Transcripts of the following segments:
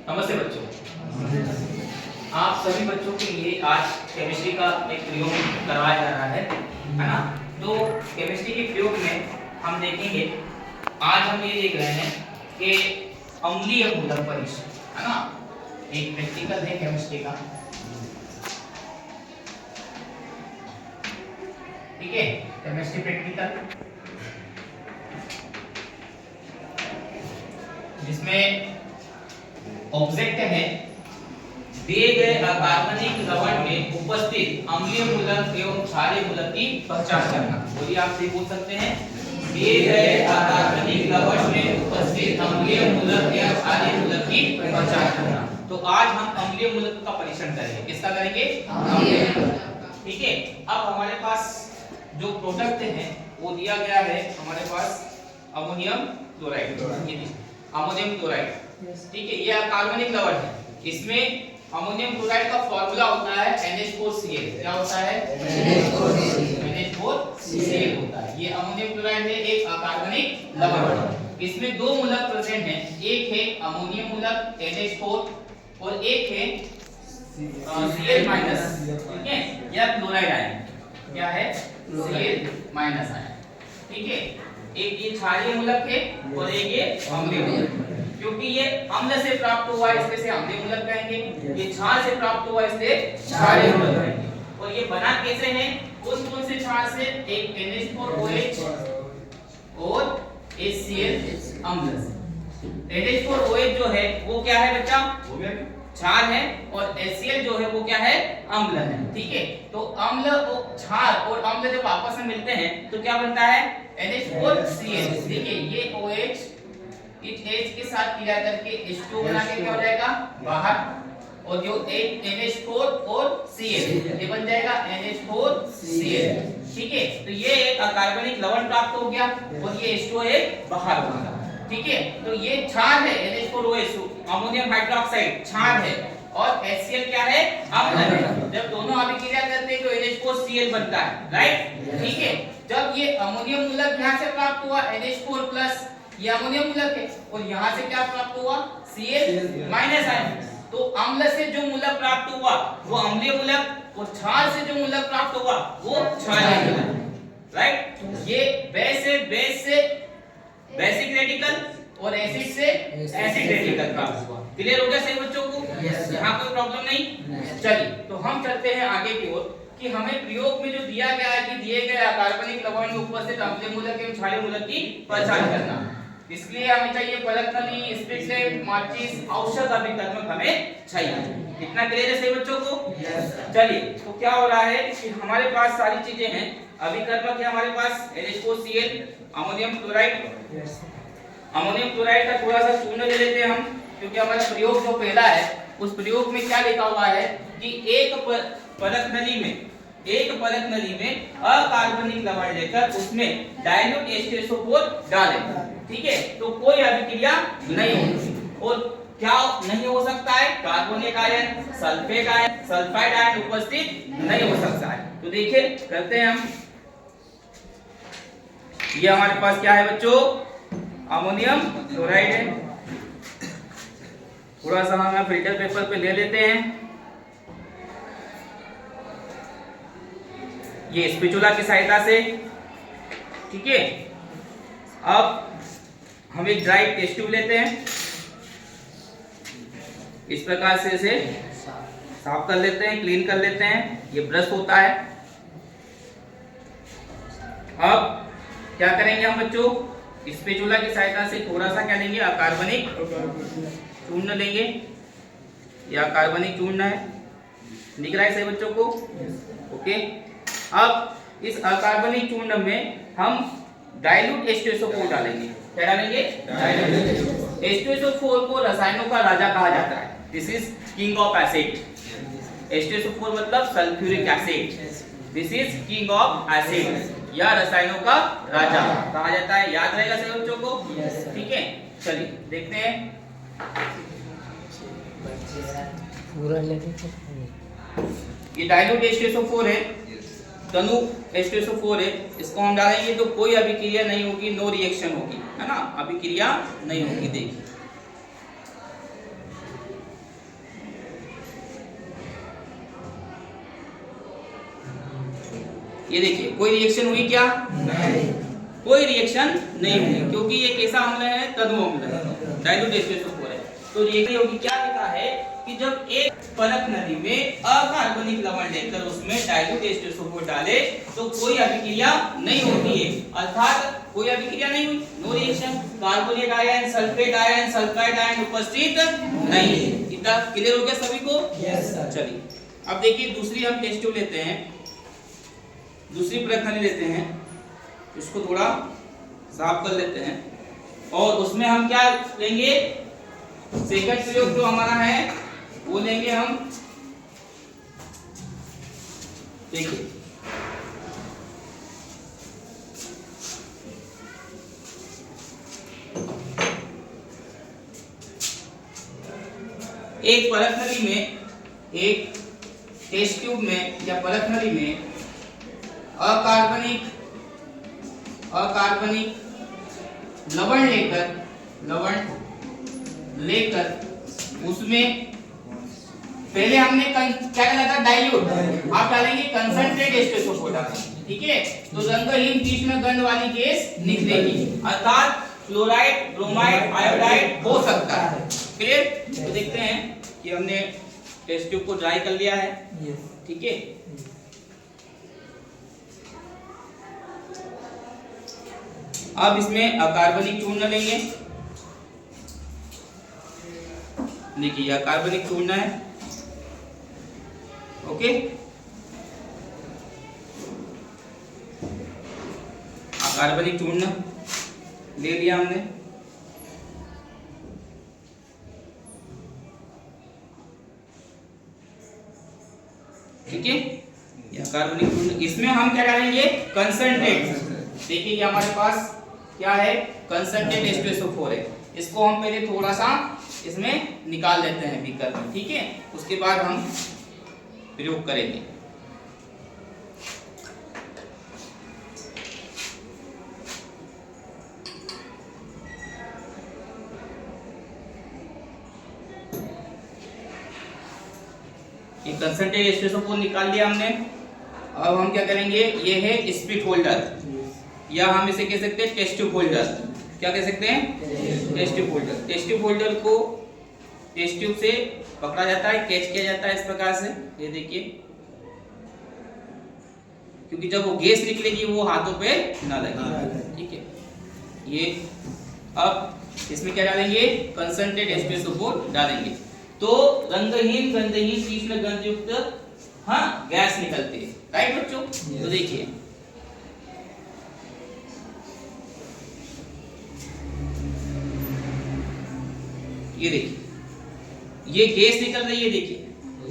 नमस्ते बच्चों, आप सभी बच्चों के लिए आज केमिस्ट्री का एक प्रयोग करवाया जा रहा है ना। तो केमिस्ट्री के प्रयोग में हम देखेंगे, आज हम ये देख रहे हैं कि अम्लीय मूलक परीक्षण, है ना। एक प्रैक्टिकल है केमिस्ट्री का, ठीक है, केमिस्ट्री प्रैक्टिकल, जिसमें ऑब्जेक्ट है दिए गए अकार्बनिक लवण में उपस्थित अम्लीय मूलक एवं क्षारीय मूलक की पहचान करना। बोलिए, आप से पूछ सकते हैं, दिए गए अकार्बनिक लवण में उपस्थित अम्लीय मूलक एवं क्षारीय मूलक की पहचान करना। तो आज हम अम्लीय मूलक का परीक्षण करेंगे। किसका करेंगे? अम्लीय मूलक। ठीक है। अब हमारे पास जो प्रोडक्ट है वो दिया गया है, हमारे पास अमोनियम क्लोराइड, अमोनियम क्लोराइड, ठीक है। ये कार्बनिक लवण है। इसमें अमोनियम क्लोराइड का फार्मूला होता है NH4Cl। क्या होता है? NH4Cl होता है। ये अमोनियम क्लोराइड है, एक अकार्बनिक लवण। इसमें दो मूलक प्रेजेंट हैं, एक है अमोनियम मूलक NH4 और एक है Cl माइनस, ठीक है। यह क्लोराइड आयन, क्या है? Cl माइनस आयन, ठीक है। एक ये क्षारीय मूलक है और एक ये अम्लीय मूलक। क्योंकि ये अम्ल से प्राप्त हुआ है, इसलिए अम्लीय मूलक कहेंगे। ये क्षार से प्राप्त हुआ है, इसलिए क्षारीय मूलक कहेंगे। और ये बना कैसे है? कौन से क्षार से? एक NH4OH और HCl अम्ल से। NH4OH जो है वो क्या है बच्चा? क्षार है, और HCl जो है वो क्या है? अम्ल है, ठीक है। तो अम्ल और क्षार और अम्ल जब आपस में मिलते हैं तो क्या बनता है? NH4Cl। देखिए, ये OH इस H के साथ क्रिया करके H2 बना के क्या हो जाएगा? बाहर। और जो एक NH4 और Cl, ये बन जाएगा NH4Cl, ठीक है। तो ये एक अकार्बनिक लवण प्राप्त हो गया और ये H2 एक बाहर हो गया, ठीक है। तो ये क्षार है, NH4OH अमोनियम हाइड्रोक्साइड क्षार है, और HCl क्या है? अम्ल है। जब दोनों अभिक्रिया करते हैं तो NH4Cl बनता है, राइट, ठीक है। जब ये अमोनियम मूलक यहाँ से प्राप्त हुआ NH4 प्लस, ये अमोनियम मूलक है, और यहाँ से क्या प्राप्त हुआ? Cl minus ion. तो अम्ल से जो मूलक प्राप्त हुआ वो अम्लीय मूलक, और क्षार से जो मूलक प्राप्त हुआ वो क्षारीय मूलक, राइट। ये बेस से बेसिक रेडिकल और एसिड से एसिड रेडिकल प्राप्त हुआ। क्लियर हो गया सही बच्चों को? यहाँ कोई प्रॉब्लम नहीं। चलिए, तो हम चलते हैं आगे की ओर कि हमें प्रयोग में जो दिया गया है कि दिए गए अकार्बनिक लवण में उपस्थित अम्लीय मूलक एवं क्षारीय मूलक की पहचान करना। इसलिए हमें चाहिए फलक नली, स्पिरिट, माचिस, औषध अभिकर्मक हमें चाहिए। इतना क्लियर है सही बच्चों को? चलिए, तो क्या हो रहा है कि हमारे पास सारी चीजें हैं। अभिकर्मक है हमारे पास NH4Cl, ammonium chloride. Ammonium chloride का थोड़ा सा चूर्ण ले लेते हैं हम, क्योंकि हमारा प्रयोग जो पहला है उस प्रयोग में क्या लिखा हुआ है कि एक फलक नली में अकार्बनिक लवण लेकर उसमें डाइल्यूट H2SO4 डालें, ठीक है। तो कोई अभिक्रिया नहीं होगी। और क्या नहीं हो सकता है? Carbonic ion, sulphate ion, sulphide ion उपस्थित नहीं हो सकता है। तो देखिए, करते हैं हम। ये हमारे पास क्या है बच्चों? अमोनियम क्लोराइड है। थोड़ा सा हम फिल्टर पेपर पे ले लेते हैं। ये स्पैचुला की सहायता से, ठीक है। अब हम एक ड्राई टेस्ट ट्यूब लेते हैं, इस प्रकार से इसे साफ कर लेते हैं, क्लीन कर लेते हैं। ये ब्रश होता है। अब क्या करेंगे हम बच्चों? स्पैचुला की सहायता से थोड़ा सा क्या लेंगे? अकार्बनिक चूर्ण लेंगे। यह अकार्बनिक चूर्ण है, दिख रहा है सही बच्चों को? ओके। अब इस अकार्बनिक चूर्ण में हम डाइल्यूट H2SO4 डालेंगे। क्या डालेंगे? डाइल्यूट H2SO4 को रसायनों का राजा कहा जाता है। This is king of acid. H2SO4 मतलब sulphuric acid. This is king of acid, या रसायनों का राजा कहा जाता है। याद रहेगा सभी बच्चों को? ठीक है। चलिए देखते हैं। ये डाइल्यूट H2SO4 है, तनु H2SO4 है। इसको हम डालेंगे तो कोई अभिक्रिया नहीं होगी, नो रिएक्शन होगी, है ना, अभिक्रिया नहीं होगी। देखिए ये देखिए कोई रिएक्शन हुई क्या? नहीं, कोई रिएक्शन नहीं हुई, क्योंकि ये कैसा अम्ल है? तनु अम्ल है, डाइल्यूट H2SO4 है। तो रिएक्शन होगी, क्या लिखा है कि जब एक परख नली में अकार्बनिक लवण लेकर उसमें डाइल्यूट H2SO4 डाले तो कोई अभिक्रिया नहीं होती है, अर्थात कोई अभिक्रिया नहीं हुई, no reaction. Carbonate ion, sulphate ion, sulphide ion उपस्थित नहीं है। इतना क्लियर हो गया सभी को? Yes sir. चलिए अब देखिए दूसरी हम टेस्ट ट्यूब लेते हैं, दूसरी परख नली लेते हैं, इसको थोड़ा साफ कर लेते हैं और उसमें हम क्या लेंगे? सेकंड प्रयोग जो हमारा है वो लेंगे हम, देखिए एक परख नली में, एक टेस्ट ट्यूब में या परख नली में अकार्बनिक लवण लेकर उसमें पहले हमने क्या डाला था? डाइल्यूट। आप डालेंगे कंसंट्रेट H2SO4 डालेंगे, ठीक है? तो रंगहीन तीक्ष्ण गंध वाली गैस निकलेगी, अर्थात फ्लोराइड, ब्रोमाइड, आयोडाइड हो सकता है। क्लियर? तो देखते हैं कि हमने टेस्ट ट्यूब को ड्राई कर लिया है, ठीक है? अब इसमें अकार्बनिक चूर्ण लेंगे, देखिए अकार्बनिक चूर्ण है, ओके? अकार्बनिक चूर्ण ले लिया हमने, ठीक है? ये अकार्बनिक चूर्ण, इसमें हम क्या डालेंगे? कंसंट्रेट। देखिए ये हमारे पास क्या है? कंसंट्रेट H2SO4 है। इसको हम पहले थोड़ा सा इसमें निकाल लेते हैं बीकर में, ठीक है? उसके बाद हम प्रयोग करेंगे। ये कंसंट्रेट H2SO4 निकाल लिया हमने। अब हम क्या करेंगे? ये है स्पिट होल्डर, या हम इसे कह सकते हैं टेस्ट ट्यूब होल्डर। क्या कह सकते हैं? Test tube holder. Test tube holder को टेस्ट ट्यूब से पकड़ा जाता है, कैच किया जाता है इस प्रकार से, ये देखिए, क्योंकि जब वो गैस निकलेगी वो हाथों पे ना लगे, ठीक है? ये अब इसमें क्या डालेंगे? कंसंट्रेट H2SO4 डालेंगे, तो रंगहीन गंधहीन तीक्ष्ण गंध युक्त गैस निकलती है, राइट बच्चों? तो देखिए ये देखिए ये गैस निकल रही है, देखिए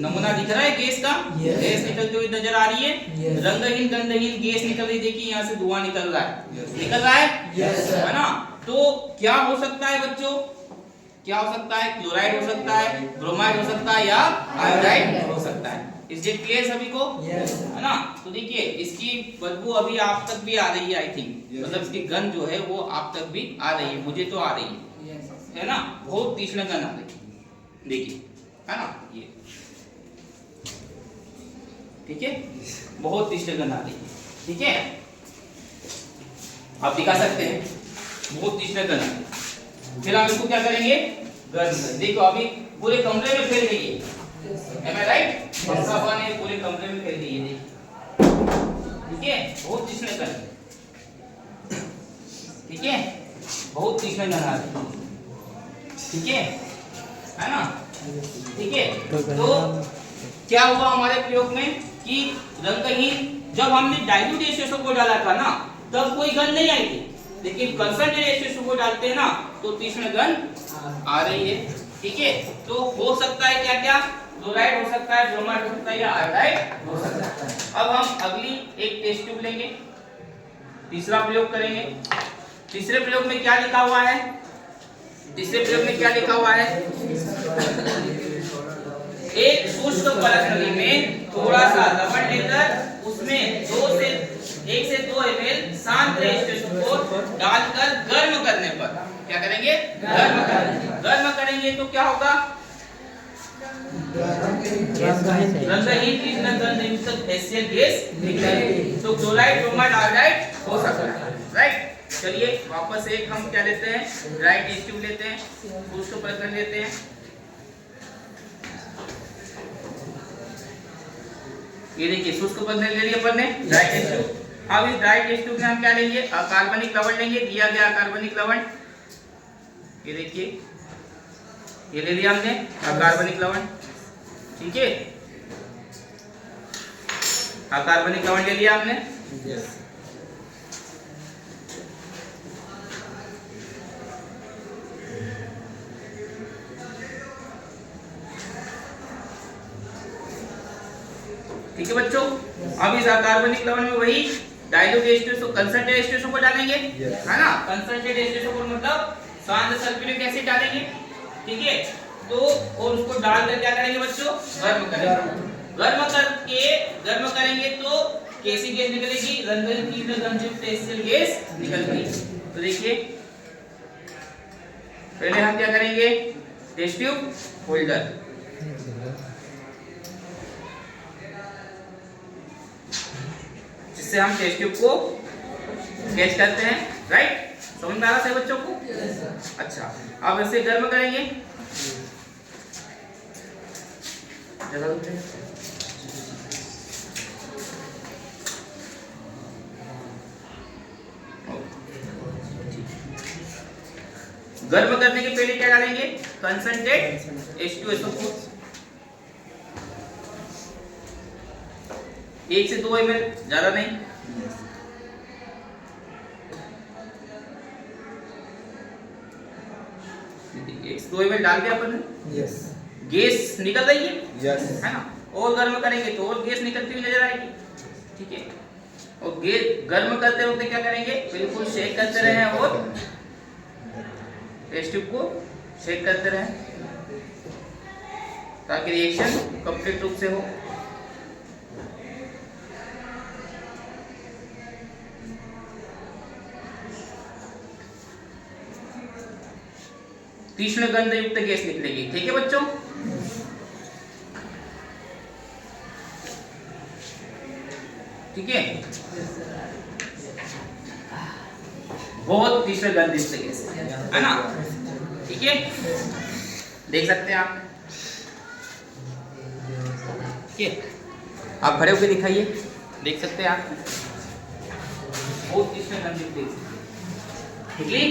नमूना दिख रहा है गैस का, गैस निकलती हुई नजर आ रही है, रंगहीन गंधहीन गैस निकल रही, देखिए यहाँ से धुआं निकल रहा है, निकल रहा है ना? तो क्या हो सकता है बच्चों? क्या हो सकता है? क्लोराइड हो सकता है, ब्रोमाइड हो सकता है, या आयोडाइड हो सकता है। इज इट क्लियर सभी को? है ना? तो देखिए इसकी बदबू अभी आप तक भी आ रही है, आई थिंक, मतलब इसकी गंध जो है वो आप तक भी आ रही है, मुझे तो आ रही है ना? बहुत तीक्ष्ण गंध आ रही है, देखिए, है ना? ये ठीक है, बहुत तीक्ष्ण गंध आ रही है, ठीक है? आप दिखा सकते हैं बहुत तीक्ष्ण गंध। फिर हम इसको क्या करेंगे? गर्म करेंगे। देखो अभी पूरे कमरे में फैल गई है, am I right? पंखा पानी पूरे कमरे में फैल गई है, देखिए, ठीक है? बहुत तीक्ष्ण गंध, ठीक है? बहुत तीक्ष्ण गंध आ रही है, ठीक है ना? ठीक है, तो क्या हुआ हमारे प्रयोग में कि रंगहीन, जब हमने डाइल्यूट H2SO4 डाला था ना, तब कोई गंध नहीं आई थी, लेकिन कंसंट्रेट H2SO4 डालते हैं ना तो तीक्ष्ण गंध आ रही है, ठीक है? तो हो सकता है क्या क्या? क्लोराइड हो सकता है, ब्रोमाइड हो सकता है, या आयोडाइड हो सकता है। अब हम अगली एक टेस्ट ट्यूब लेंगे, तीसरा प्रयोग करेंगे। तीसरे प्रयोग में क्या लिखा हुआ है? तीसरे प्रयोग में क्या लिखा हुआ है? एक शुष्क परत नली में थोड़ा सा लवण लेकर उसमें 1 से 2 ml शांत H2SO4 डालकर गर्म करने पर क्या करेंगे? गर्म करेंगे। गर्म करेंगे तो क्या होगा? रंगहीन तीक्ष्ण गंधयुक्त HCl गैस निकलेगी। तो क्लोराइड, ब्रोमाइड, आयोडाइड हो सकता है, राइट। चलिए वापस एक हम क्या लेते हैं, ड्राई टेस्ट ट्यूब लेते हैं, उसको पर कर लेते हैं। ये देखिए शुष्क पदार्थ ले लिया अपन ने ड्राई टेस्ट ट्यूब। अब इस ड्राई टेस्ट ट्यूब में हम क्या लेंगे, कार्बनिक लवण लेंगे, दिया गया कार्बनिक लवण। ये देखिए ये ले लिया हमने कार्बनिक लवण, ठीक है, कार्बनिक लवण ले लिया हमने। ठीक है बच्चों, अब इस कार्बनिक लवण में वही डाइल्यूट एस्टर कंसंट्रेटेड एस्टर को डालेंगे, है ना। कंसंट्रेटेड एस्टर को मतलब शांत सल्फ्यूरिक एसिड डालेंगे, ठीक है। तो और उसको डालकर क्या करेंगे बच्चों, गर्म करेंगे। गर्म करेंगे तो कैसी गैस निकलेगी, रंगहीन तीव्र गंधयुक्त HCl गैस निकलेगी। तो देखिए पहले हम क्या करेंगे, टेस्ट ट्यूब होल्डर, जिससे हम टेस्ट ट्यूब को कैच करते हैं, राइट। समझ में आ रहा है बच्चों को? अच्छा, अब इसे गर्म करेंगे। गर्म करने के पहले क्या डालेंगे, कंसंट्रेट H2SO4 1 से 2 ml, ज्यादा नहीं। एक 2 ml डाल दिया अपन ने, यस। गैस निकल रही है, यस, है ना। और गर्म करेंगे तो और गैस निकलती हुई नजर आएगी, ठीक है। और गैस गर्म करते वक्त क्या करेंगे, बिल्कुल शेक करते रहें और टेस्ट ट्यूब को शेक करते रहें ताकि रिएक्शन कंप्लीट रूप से हो। तीक्ष्ण गंध युक्त गैस निकलेगी, ठीक है बच्चों। ठीक है, बहुत तीक्ष्ण गंध युक्त गैस है ना, ठीक है। देख सकते हैं आप, ठीक है। आप खड़े होकर दिखाइए, देख सकते हैं आप, बहुत तीक्ष्ण गंध युक्त गैस निकली,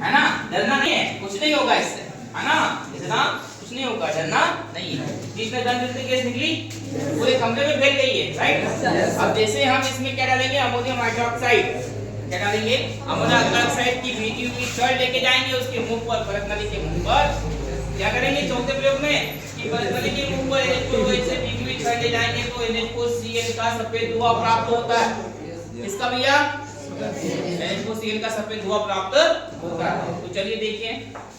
है ना। डरना नहीं है, कुछ नहीं होगा इससे, है ना। इतना कुछ नहीं होगा, डरना नहीं है। तीक्ष्ण गंध युक्त गैस निकली, पूरे कमरे में फैल गई है, राइट। अब जैसे हम इसमें क्या डालेंगे, अमोनियम हाइड्रोक्साइड, क्या डालेंगे, अमोनियम हाइड्रोक्साइड की भीगी हुई छड़ लेके जाएंगे उसके मुंह पर, परत नली के मुंह पर। क्या करेंगे चौथे प्रयोग में कि परत नली के मुंह पर NH4 से भीगी हुई छड़ ले जाएंगे तो NH4Cl का सफेद धुआं प्राप्त होता है। किसका भैया, NH4Cl का सफेद धुआं प्राप्त होता है। तो चलिए देखिए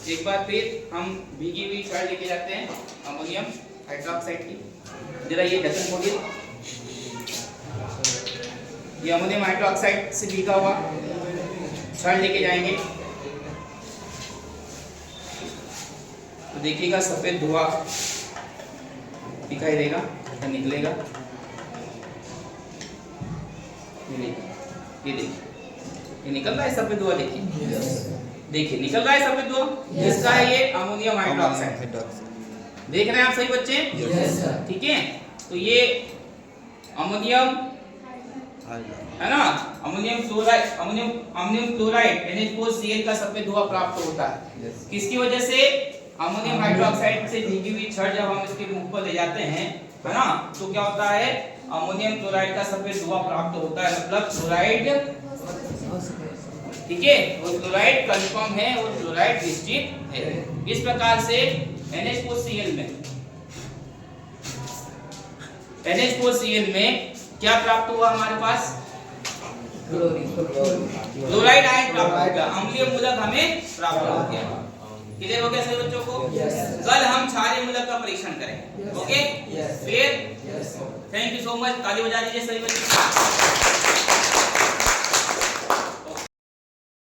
एक बार फिर हम भीगी हुई छड़ लेके जाते हैं अमोनियम हाइड्रोक्साइड की। जरा ये ढक्कन खोलिए, ये अमोनियम हाइड्रोक्साइड से भीगा हुआ छड़ लेके जाएंगे तो देखिएगा सफेद धुआं दिखाई देगा, निकलेगा। ये देखिए ये निकल रहा है सफेद धुआं, देखिए देखिए निकल रहा है सफेद धुआं। किसका है ये, अमोनियम हाइड्रोक्साइड। देख रहे हैं आप सही बच्चे, ठीक है। तो ये अमोनियम है ना, अमोनियम क्लोराइड NH4Cl का सफेद धुआं प्राप्त होता है। किसकी वजह से, अमोनियम हाइड्रोक्साइड से भीगी हुई छड़ जब हम इसके मुंह पर ले जाते हैं, है ना, तो क्या होता है, अमोनियम क्लोराइड का सफेद धुआं प्राप्त होता है, मतलब क्लोराइड, ठीक है। और क्लोराइड कंफर्म है और क्लोराइड निश्चित है। इस प्रकार से NH4Cl में क्या प्राप्त हुआ हमारे पास, क्लोराइड आयन प्राप्त हो गया, अम्लीय मूलक हमें प्राप्त हो गया। क्लियर हो गया सभी बच्चों को? कल हम क्षारीय मूलक का परीक्षण करेंगे, okay clear. Thank you so much, ताली बजा दीजिए सभी बच्चों।